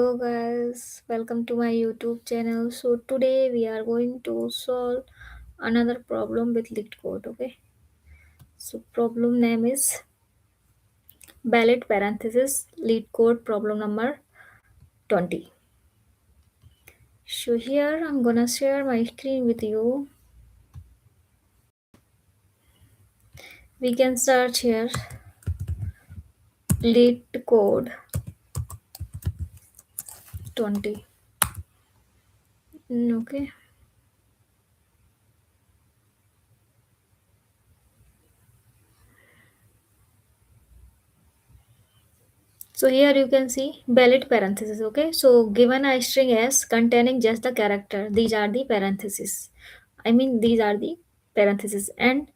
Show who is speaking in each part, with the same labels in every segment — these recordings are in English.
Speaker 1: Hello guys, welcome to my YouTube channel. So today we are going to solve another problem with Leetcode. Okay, so problem name is ballot parenthesis Leetcode problem number 20. So here I'm gonna share my screen with you. We can search here Leetcode 20. Okay. So here you can see ballot parenthesis. Okay, so given a string s containing just the character, these are the parentheses. I mean these are the parentheses and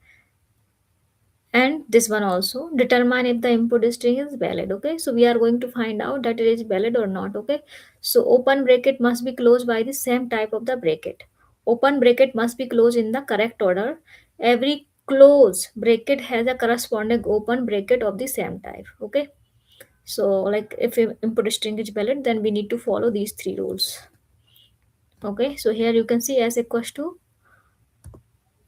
Speaker 1: this one also determine if the input string is valid. Okay, so we are going to find out that it is valid or not. Okay, so open bracket must be closed by the same type of the bracket. Open bracket must be closed in the correct order. Every close bracket has a corresponding open bracket of the same type. Okay, so like if input string is valid, then we need to follow these three rules. Okay, so here you can see s equals to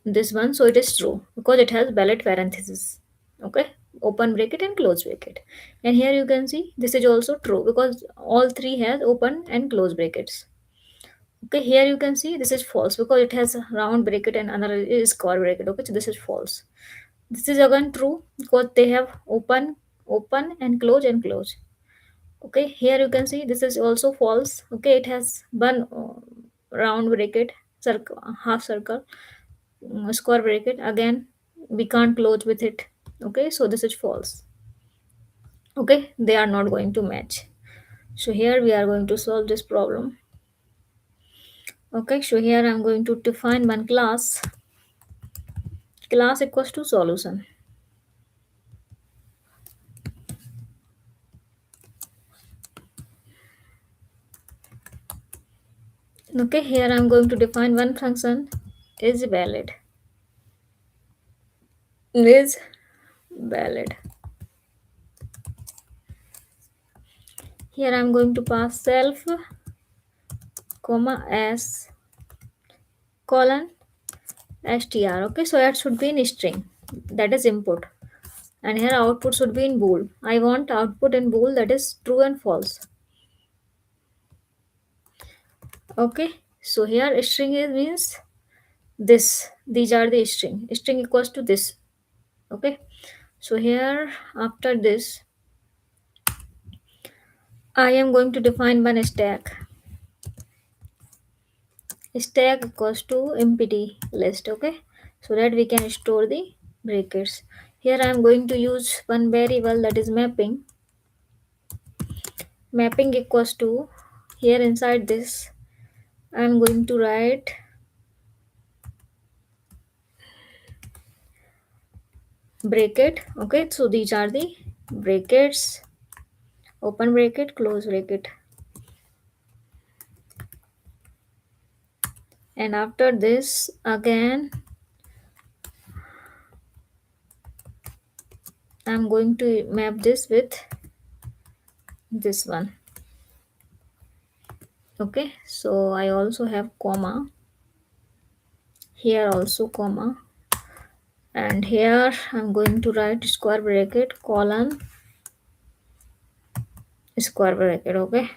Speaker 1: this one, so it is true because it has valid parentheses. Okay, open bracket and close bracket. And here you can see this is also true because all three has open and close brackets. Okay, here you can see this is false because it has a round bracket and another is square bracket. Okay, so this is false. This is again true because they have open and close. Okay, here you can see this is also false. Okay, it has one round bracket, circle, half circle, square bracket. Again, we can't close with it. Okay, so this is false. Okay, they are not going to match. So here we are going to solve this problem. Okay, so here I'm going to define one class equals to solution. Okay, here I'm going to define one function is valid. Is valid. Here I'm going to pass self comma s colon str. Okay, so that should be in string, that is input, and here output should be in bool. I want output in bool, that is true and false. Okay, so here string is means this, these are the string equals to this. Okay, so here after this I am going to define one stack equals to empty list. Okay, so that we can store the brackets. Here I am going to use one variable, that is mapping equals to, here inside this I am going to write bracket. Okay, so these are the brackets, open bracket, close bracket, and after this again I'm going to map this with this one. Okay, so I also have comma, here also comma, and here I'm going to write square bracket colon square bracket. Okay,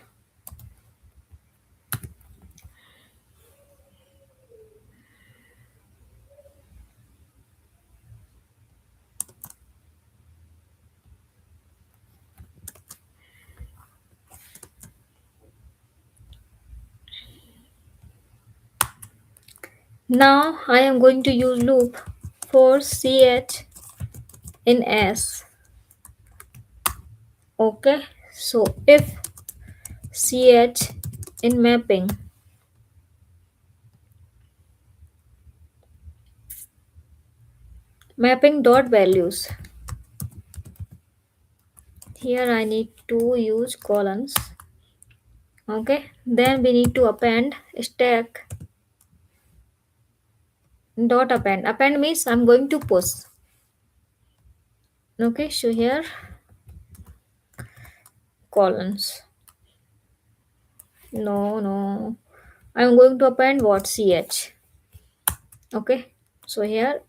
Speaker 1: now I am going to use loop for ch in s. Okay, so if ch in mapping dot values, here I need to use colons. Okay, then we need to append stack dot append means I'm going to push. Okay, so here colons. No, I'm going to append what? Ch. Okay, so here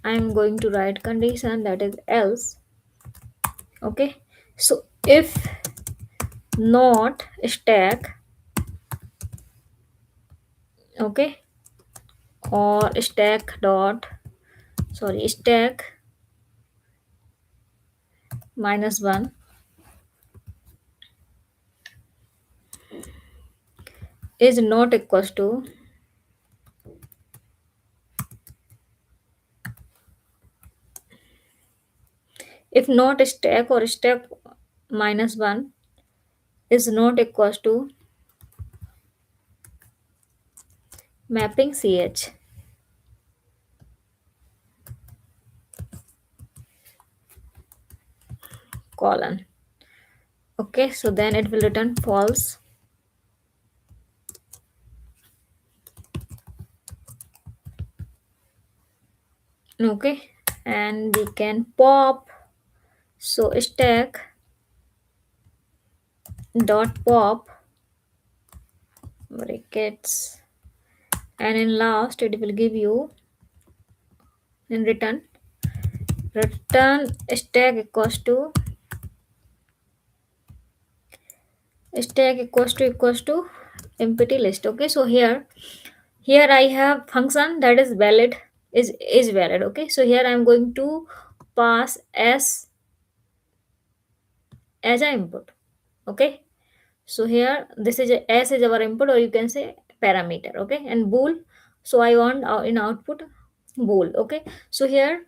Speaker 1: I'm going to write condition, that is else. Okay, so if not stack, okay, or stack dot, sorry, stack -1 is not equals to, if not stack or stack -1 is not equals to mapping ch colon. Okay, so then it will return false. Okay, and we can pop, so stack dot pop brackets, and in last it will give you in return stack equals to empty list. Okay, so here I have function that is valid, is valid. Okay, so here I'm going to pass as a input. Okay, so here this is s is our input, or you can say parameter. Okay, and bool, so I want in output bool. Okay, so here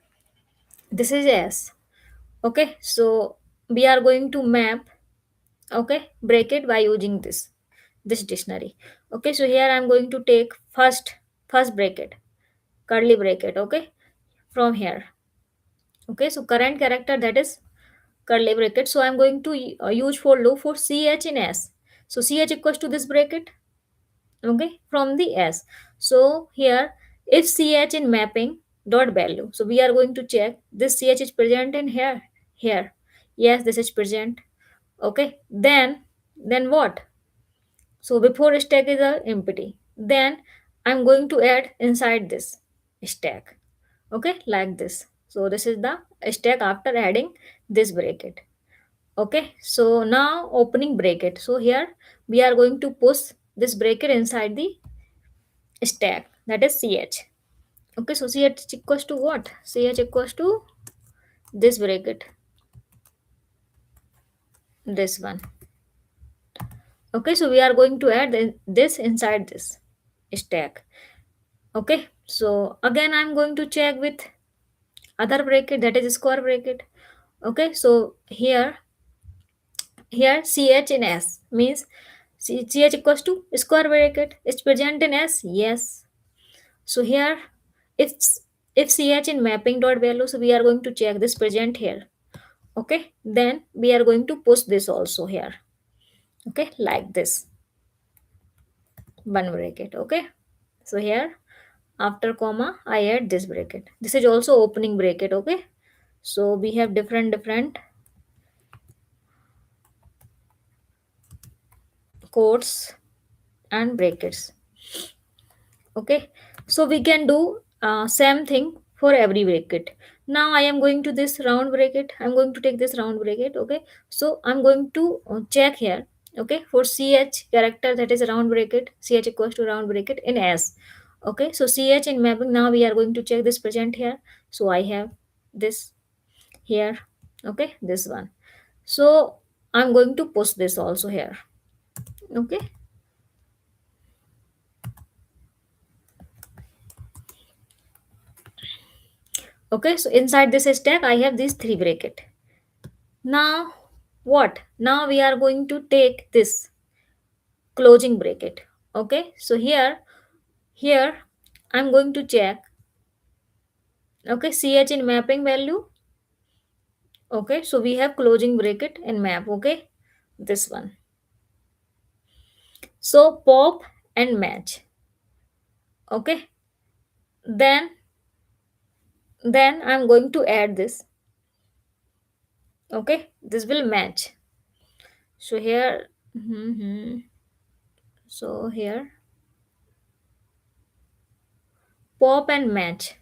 Speaker 1: this is s. Okay, so we are going to map, okay, break it by using this dictionary. Okay, so here I'm going to take first bracket, curly bracket. Okay, from here. Okay, so current character, that is curly bracket. So I'm going to use for loop for ch in s. So ch equals to this bracket. Okay, from the s. So here, if ch in mapping dot value, so we are going to check this ch is present in here. Yes, this is present. Okay, then what? So before stack is empty, then I'm going to add inside this stack. Okay, like this. So this is the stack after adding this bracket. Okay, so now opening bracket. So here we are going to push this bracket inside the stack, that is ch. Okay, so ch equals to what? Ch equals to this bracket, this one. Okay, so we are going to add this inside this stack. Okay, so again I'm going to check with other bracket, that is square bracket. Okay, so here ch in s means ch equals to square bracket, it's present in s. Yes, so here if if ch in mapping dot value, so we are going to check this present here. Okay, then we are going to push this also here. Okay, like this one bracket. Okay, so here after comma I add this bracket, this is also opening bracket. Okay, so we have different quotes and brackets. Okay, so we can do same thing for every bracket. Now I am going to this round bracket, I'm going to take this round bracket. Okay, so I'm going to check here. Okay, for ch character, that is round bracket, ch equals to round bracket in s. Okay, so ch in mapping, now we are going to check this present here. So I have this here. Okay, this one. So I'm going to push this also here. Okay, okay, so inside this stack I have these three bracket. Now what? Now we are going to take this closing bracket. Okay, so here I'm going to check. Okay, ch in mapping value. Okay, so we have closing bracket in map. Okay, this one. So pop and match. Okay, then I'm going to add this. Okay, this will match. So here Hmm. So here, pop and match.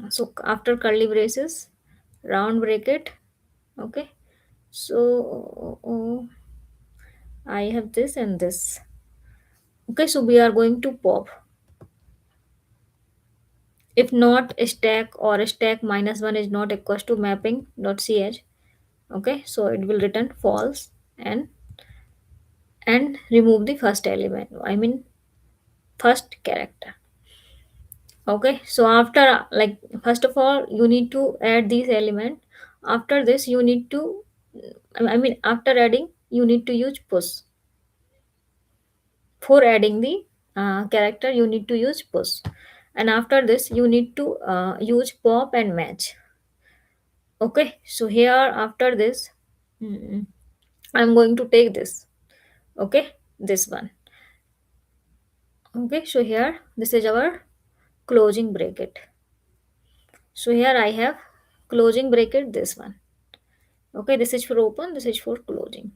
Speaker 1: So after curly braces, round bracket. Okay. So I have this and this. Okay. So we are going to pop. If not, stack or stack minus one is not equals to mapping dot ch. Okay. So it will return false and remove the first element. I mean first character. Okay, so after, like, first of all you need to add these element. After this you need to, I mean after adding you need to use push. For adding the character you need to use push, and after this you need to use pop and match. Okay, so here after this, mm, I'm going to take this. Okay, this one. Okay, so here this is our closing bracket. So here I have closing bracket, this one. Okay, this is for open, this is for closing.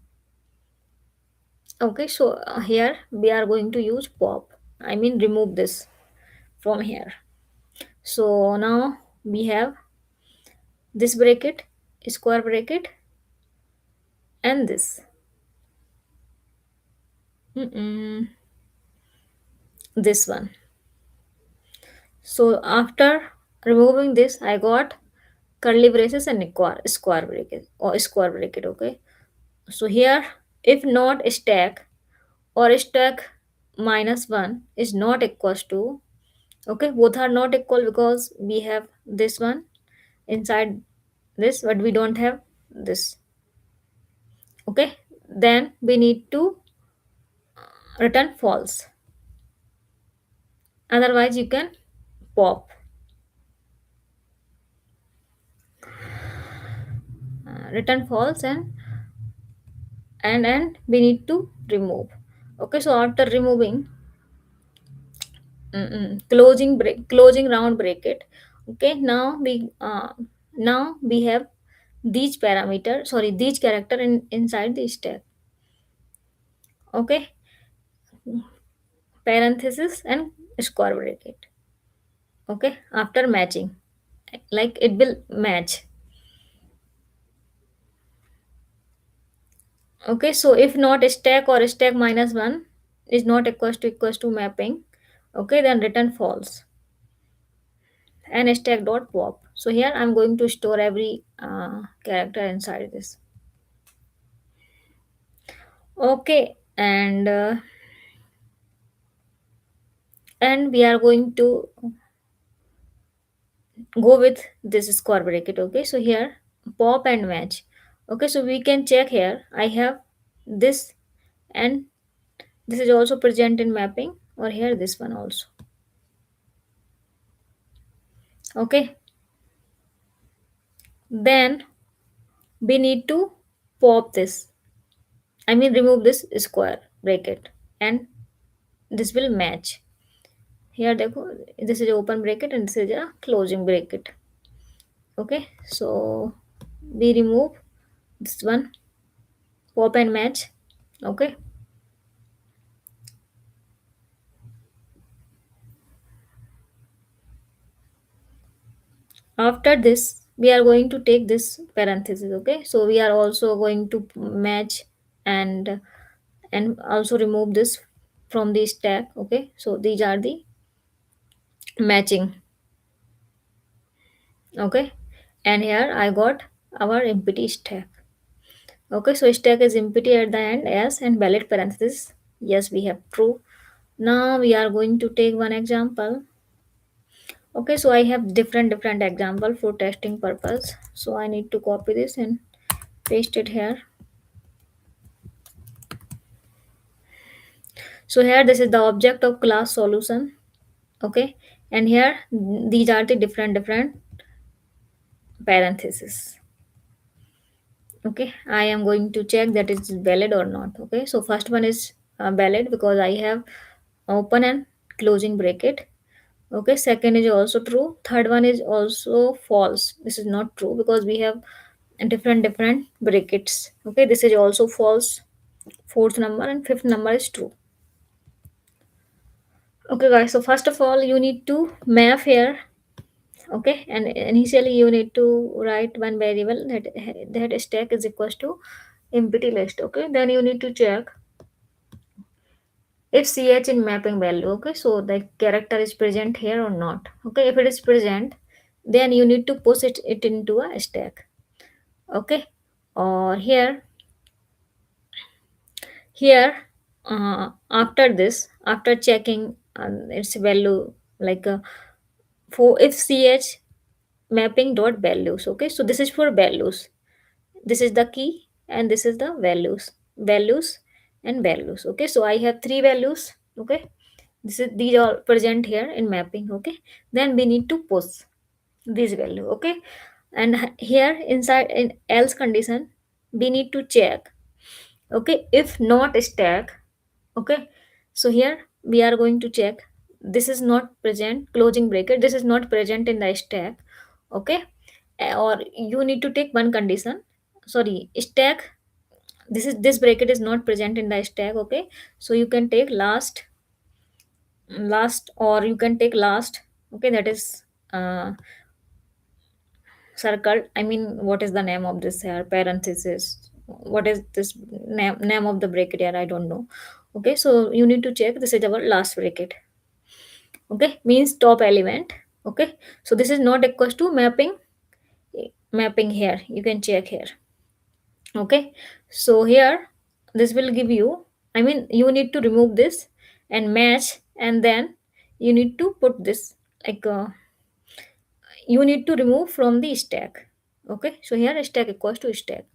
Speaker 1: Okay, so here we are going to use pop. I mean remove this from here. So now we have this bracket, square bracket, and Mm-mm, this one. So after removing this, I got curly braces and square bracket or square bracket. Okay, so here, if not stack or stack minus one is not equals to, okay, both are not equal because we have this one inside this, but we don't have this. Okay, then we need to return false, otherwise you can pop. Return false, and we need to remove. Okay, so after removing, closing round bracket. Okay, now we have these parameter, sorry, these character inside the stack. Okay, parenthesis and square bracket. Okay, after matching, like it will match. Okay, so if not stack or stack minus one is not equals to mapping, okay, then return false and stack dot pop. So here I'm going to store every character inside this. Okay, and we are going to go with this square bracket. Okay, so here pop and match. Okay, so we can check here. I have this, and this is also present in mapping, or here this one also. Okay, then we need to pop this. I mean remove this square bracket, and this will match. Here this is open bracket and this is a closing bracket. Okay, so we remove this one, pop and match. Okay, after this we are going to take this parenthesis. Okay, so we are also going to match and also remove this from the stack. Okay, so these are the matching. Okay, and here I got our empty stack. Okay, so stack is empty at the end, yes, and valid parenthesis, yes, we have true. Now we are going to take one example. Okay, so I have different example for testing purpose. So I need to copy this and paste it here. So here this is the object of class solution. Okay, and here these are the different parentheses. Okay, I am going to check that it's valid or not. Okay, so first one is valid because I have open and closing bracket. Okay, second is also true, third one is also false, this is not true because we have different brackets. Okay, this is also false. Fourth number and fifth number is true. Okay guys, so first of all you need to map here. Okay, and initially you need to write one variable that stack is equals to empty list. Okay, then you need to check if ch in mapping value. Okay, so the character is present here or not. Okay, if it is present, then you need to push it into a stack. Okay, or here after this, after checking its value, like for if ch mapping dot values. Okay, so this is for values, this is the key, and this is the values and values. Okay, so I have three values. Okay, these are present here in mapping. Okay, then we need to push this value. Okay, and here inside in else condition we need to check. Okay, if not stack. Okay, so here we are going to check this is not present, closing bracket, this is not present in the stack. Okay, or you need to take one condition, sorry, stack, this bracket is not present in the stack. Okay, so you can take last, or you can take last. Okay, that is circle, I mean, what is the name of this here, parenthesis, what is this name of the bracket here, I don't know. Okay, so you need to check this is our last bracket. Okay, means top element. Okay, so this is not equals to mapping here, you can check here. Okay, so here this will give you, I mean, you need to remove this and match, and then you need to put this, like you need to remove from the stack. Okay, so here stack equals to stack.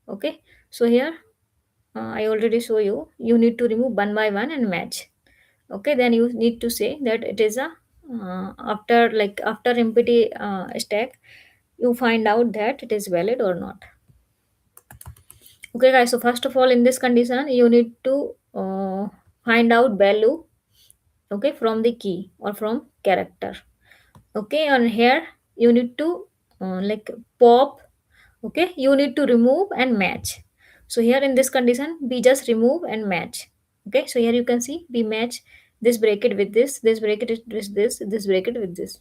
Speaker 1: Okay, so here I already show you, you need to remove one by one and match. Okay, then you need to say that it is a after, like after empty stack, you find out that it is valid or not. Okay guys, so first of all in this condition you need to find out value. Okay, from the key or from character. Okay, and here you need to like pop. Okay, you need to remove and match. So here in this condition we just remove and match. Okay, so here you can see we match this bracket with this bracket with this bracket with this.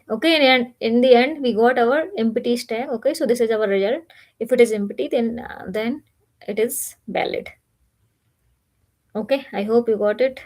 Speaker 1: Okay, and in the end we got our empty stack. Okay, so this is our result. If it is empty, then it is valid. Okay, I hope you got it.